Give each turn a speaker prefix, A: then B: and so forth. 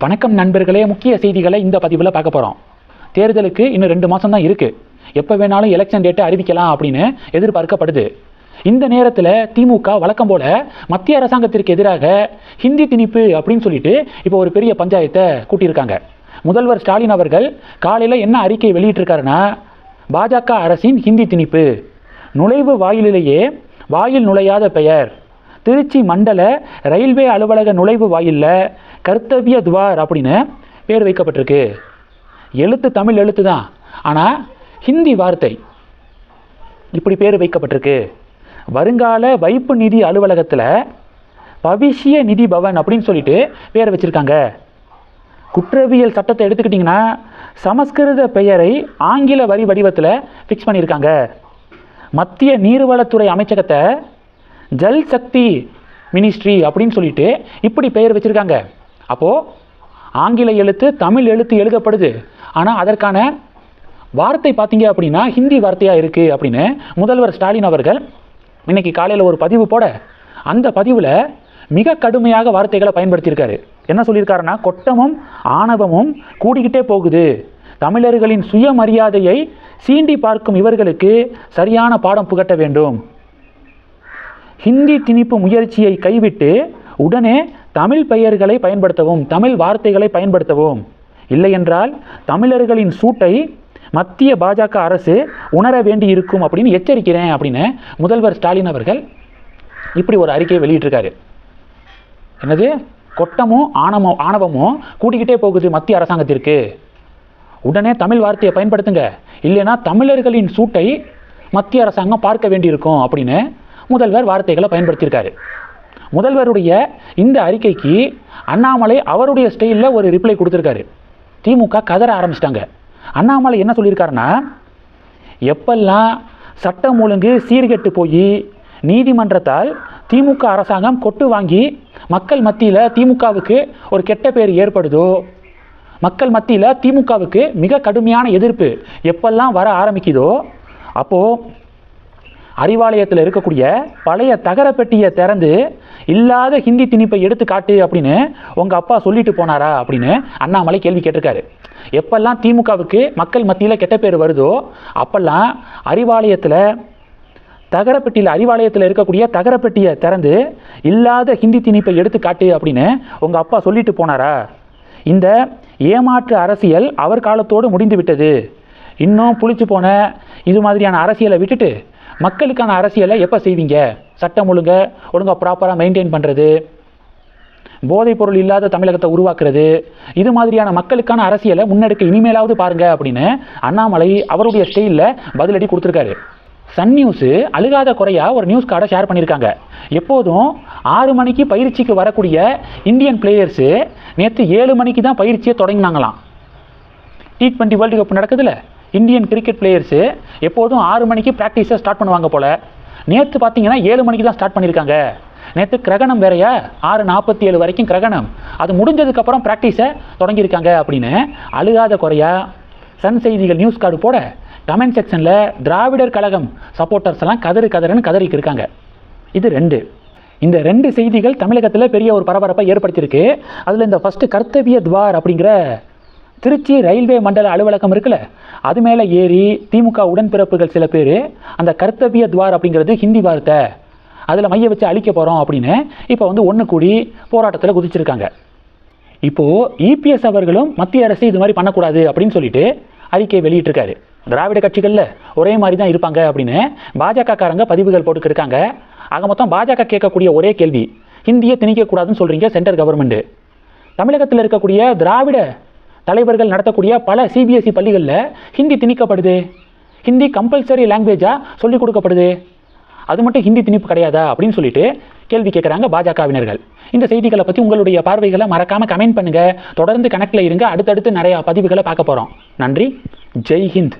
A: வணக்கம் நண்பர்களே, முக்கிய செய்திகளை இந்த பதிவில் பார்க்க போகிறோம். தேர்தலுக்கு இன்னும் 2 மாதம் தான் இருக்குது. எப்போ வேணாலும் எலெக்ஷன் டேட்டை அறிவிக்கலாம் அப்படின்னு எதிர்பார்க்கப்படுது. இந்த நேரத்தில் திமுக வழக்கம் போல மத்திய அரசாங்கத்திற்கு எதிராக ஹிந்தி திணிப்பு அப்படின்னு சொல்லிட்டு இப்போ ஒரு பெரிய பஞ்சாயத்தை கூட்டியிருக்காங்க. முதல்வர் ஸ்டாலின் அவர்கள் காலையில் என்ன அறிக்கை வெளியிட்டிருக்காருன்னா, பாஜக அரசின் ஹிந்தி திணிப்பு, நுழைவு வாயிலிலேயே வாயில் நுழையாத பெயர், திருச்சி மண்டல ரயில்வே அலுவலக நுழைவு வாயிலில் கர்த்தவிய துவார் அப்படின்னு பேர் வைக்கப்பட்டிருக்கு. எழுத்து தமிழ் எழுத்து தான், ஆனால் ஹிந்தி வார்த்தை இப்படி பேர் வைக்கப்பட்டிருக்கு. வருங்கால வைப்பு நிதி அலுவலகத்தில் பவிஷ்ய நிதி பவன் அப்படின்னு சொல்லிட்டு பேர் வச்சுருக்காங்க. குற்றவியல் சட்டத்தை எடுத்துக்கிட்டிங்கன்னா சமஸ்கிருத பெயரை ஆங்கில வரி வடிவத்தில் ஃபிக்ஸ் பண்ணியிருக்காங்க. மத்திய நீர்வளத்துறை அமைச்சகத்தை ஜல் சக்தி மினிஸ்ட்ரி அப்படின்னு சொல்லிட்டு இப்படி பெயர் வச்சுருக்காங்க. அப்போது ஆங்கில எழுத்து தமிழ் எழுத்து எழுதப்படுது, ஆனால் அதற்கான வார்த்தை பார்த்தீங்க அப்படின்னா ஹிந்தி வார்த்தையாக இருக்குது அப்படின்னு முதல்வர் ஸ்டாலின் அவர்கள் இன்னைக்கு காலையில் ஒரு பதிவு போட, அந்த பதிவில் மிக கடுமையாக வார்த்தைகளை பயன்படுத்தியிருக்காரு. என்ன சொல்லியிருக்காருன்னா, கொட்டமும் ஆணவமும் கூடிக்கிட்டே போகுது, தமிழர்களின் சுயமரியாதையை சீண்டி பார்க்கும் இவர்களுக்கு சரியான பாடம் புகட்ட வேண்டும், ஹிந்தி திணிப்பு முயற்சியை கைவிட்டு உடனே தமிழ் பெயர்களை பயன்படுத்தவும், தமிழ் வார்த்தைகளை பயன்படுத்தவும், இல்லையென்றால் தமிழர்களின் சூட்டை மத்திய பாஜக அரசு உணர வேண்டி இருக்கும் அப்படின்னு எச்சரிக்கிறேன் அப்படின்னு முதல்வர் ஸ்டாலின் அவர்கள் இப்படி ஒரு அறிக்கையை வெளியிட்டிருக்காரு. என்னது, கொட்டமும் ஆணவமும் கூட்டிக்கிட்டே போகுது மத்திய அரசாங்கத்திற்கு, உடனே தமிழ் வார்த்தையை பயன்படுத்துங்க, இல்லைன்னா தமிழர்களின் சூட்டை மத்திய அரசாங்கம் பார்க்க வேண்டியிருக்கும் அப்படின்னு முதல்வர் வார்த்தைகளை பயன்படுத்தியிருக்காரு. முதல்வருடைய இந்த அறிக்கைக்கு அண்ணாமலை அவருடைய ஸ்டைலில் ஒரு ரிப்ளை கொடுத்துருக்காரு. திமுக கதற ஆரம்பிச்சிட்டாங்க. அண்ணாமலை என்ன சொல்லியிருக்காருன்னா, எப்பெல்லாம் சட்டம் ஒழுங்கு சீர்கெட்டு போய் நீதிமன்றத்தால் திமுக அரசாங்கம் கொட்டு வாங்கி மக்கள் மத்தியில் திமுகவுக்கு ஒரு கெட்ட பேர் ஏற்படுதோ, மக்கள் மத்தியில் திமுகவுக்கு மிக கடுமையான எதிர்ப்பு எப்பெல்லாம் வர ஆரம்பிக்குதோ, அப்போது அறிவாலயத்தில் இருக்கக்கூடிய பழைய தகரப்பெட்டியை திறந்து இல்லாத ஹிந்தி திணிப்பை எடுத்து காட்டு அப்படின்னு உங்கள் அப்பா சொல்லிட்டு போனாரா அப்படின்னு அண்ணாமலை கேள்வி கேட்டிருக்காரு. எப்பெல்லாம் திமுகவுக்கு மக்கள் மத்தியில் கெட்ட பேர் வருதோ அப்பெல்லாம் அறிவாலயத்தில் இருக்கக்கூடிய தகரப்பெட்டியை திறந்து இல்லாத ஹிந்தி திணிப்பை எடுத்து காட்டு அப்படின்னு உங்கள் அப்பா சொல்லிட்டு போனாரா? இந்த ஏமாற்று அரசியல் அவர் காலத்தோடு முடிந்து விட்டது. இன்னும் புளிச்சு போன இது மாதிரியான அரசியலை விட்டுட்டு மக்களுக்கான அரசியலை எப்போ செய்வீங்க? சட்டம் ஒழுங்காக ப்ராப்பராக மெயின்டைன் பண்ணுறது, போதைப் பொருள் இல்லாத தமிழகத்தை உருவாக்குறது, இது மாதிரியான மக்களுக்கான அரசியலை முன்னெடுக்க இனிமேலாவது பாருங்க அப்படின்னு அண்ணாமலை அவருடைய ஸ்டைலில் பதிலடி கொடுத்துருக்காரு. சன் நியூஸு அழுகாத குறையாக ஒரு நியூஸ் கார்டை ஷேர் பண்ணியிருக்காங்க. எப்போதும் 6 மணிக்கு பயிற்சிக்கு வரக்கூடிய இந்தியன் பிளேயர்ஸு நேற்று 7 மணிக்கு தான் பயிற்சியை தொடங்கினாங்களாம். T20 வேர்ல்டு கப் நடக்குதுல்ல, இந்தியன் கிரிக்கெட் பிளேயர்ஸு எப்போதும் 6 மணிக்கு ப்ராக்டிஸை ஸ்டார்ட் பண்ணுவாங்க போல். நேற்று பார்த்தீங்கன்னா 7 மணிக்கு தான் ஸ்டார்ட் பண்ணியிருக்காங்க. நேற்று கிரகணம் வேறையா, 6:47 வரைக்கும் கிரகணம், அது முடிஞ்சதுக்கப்புறம் ப்ராக்டிஸை தொடங்கியிருக்காங்க அப்படின்னு அழுகாத குறையா சன் செய்திகள் நியூஸ் கார்டு போட, கமெண்ட் செக்ஷனில் திராவிடர் கழகம் சப்போர்ட்டர்ஸ் எல்லாம் கதறுன்னு கதறிக்கு இருக்காங்க. இது 2. இந்த 2 செய்திகள் தமிழகத்தில் பெரிய ஒரு பரபரப்பை ஏற்படுத்தியிருக்கு. அதில் இந்த ஃபஸ்ட்டு கர்த்தவிய துவார் அப்படிங்கிற திருச்சி ரயில்வே மண்டல அலுவலகம் இருக்குல்ல, அது மேலே ஏறி திமுக உடன்பிறப்புகள் சில பேர் அந்த கர்த்தவிய துவார் அப்படிங்கிறது ஹிந்தி வார்த்தை, அதில் மைய வச்சு அழிக்க போகிறோம் அப்படின்னு இப்போ ஒன்று கூடி போராட்டத்தில் குதிச்சிருக்காங்க. இப்போது இபிஎஸ் அவர்களும் மத்திய அரசு இது மாதிரி பண்ணக்கூடாது அப்படின்னு சொல்லிட்டு அறிக்கை வெளியிட்டிருக்காரு. திராவிட கட்சிகளில் ஒரே மாதிரி தான் இருப்பாங்க அப்படின்னு பாஜகக்காரங்க பதிவுகள் போட்டுக்கிருக்காங்க. ஆக மொத்தம் பாஜக கேட்கக்கூடிய ஒரே கேள்வி, ஹிந்தியை திணிக்கக்கூடாதுன்னு சொல்கிறீங்க சென்ட்ரல் கவர்மெண்ட்டு. தமிழகத்தில் இருக்கக்கூடிய திராவிட தலைவர்கள் நடத்தக்கூடிய பல சிபிஎஸ்இ பள்ளிகளில் ஹிந்தி திணிக்கப்படுது, ஹிந்தி கம்பல்சரி லாங்குவேஜாக சொல்லிக் கொடுக்கப்படுது, அது மட்டும் ஹிந்தி திணிப்பு கிடையாதா அப்படின்னு சொல்லிட்டு கேள்வி கேட்குறாங்க பாஜகவினர்கள். இந்த செய்திகளை பற்றி உங்களுடைய பார்வைகளை மறக்காமல் கமெண்ட் பண்ணுங்கள். தொடர்ந்து கனெக்டில் இருங்க. அடுத்தடுத்து நிறையா பதிவுகளை பார்க்க போகிறோம். நன்றி. ஜெய் ஹிந்த்.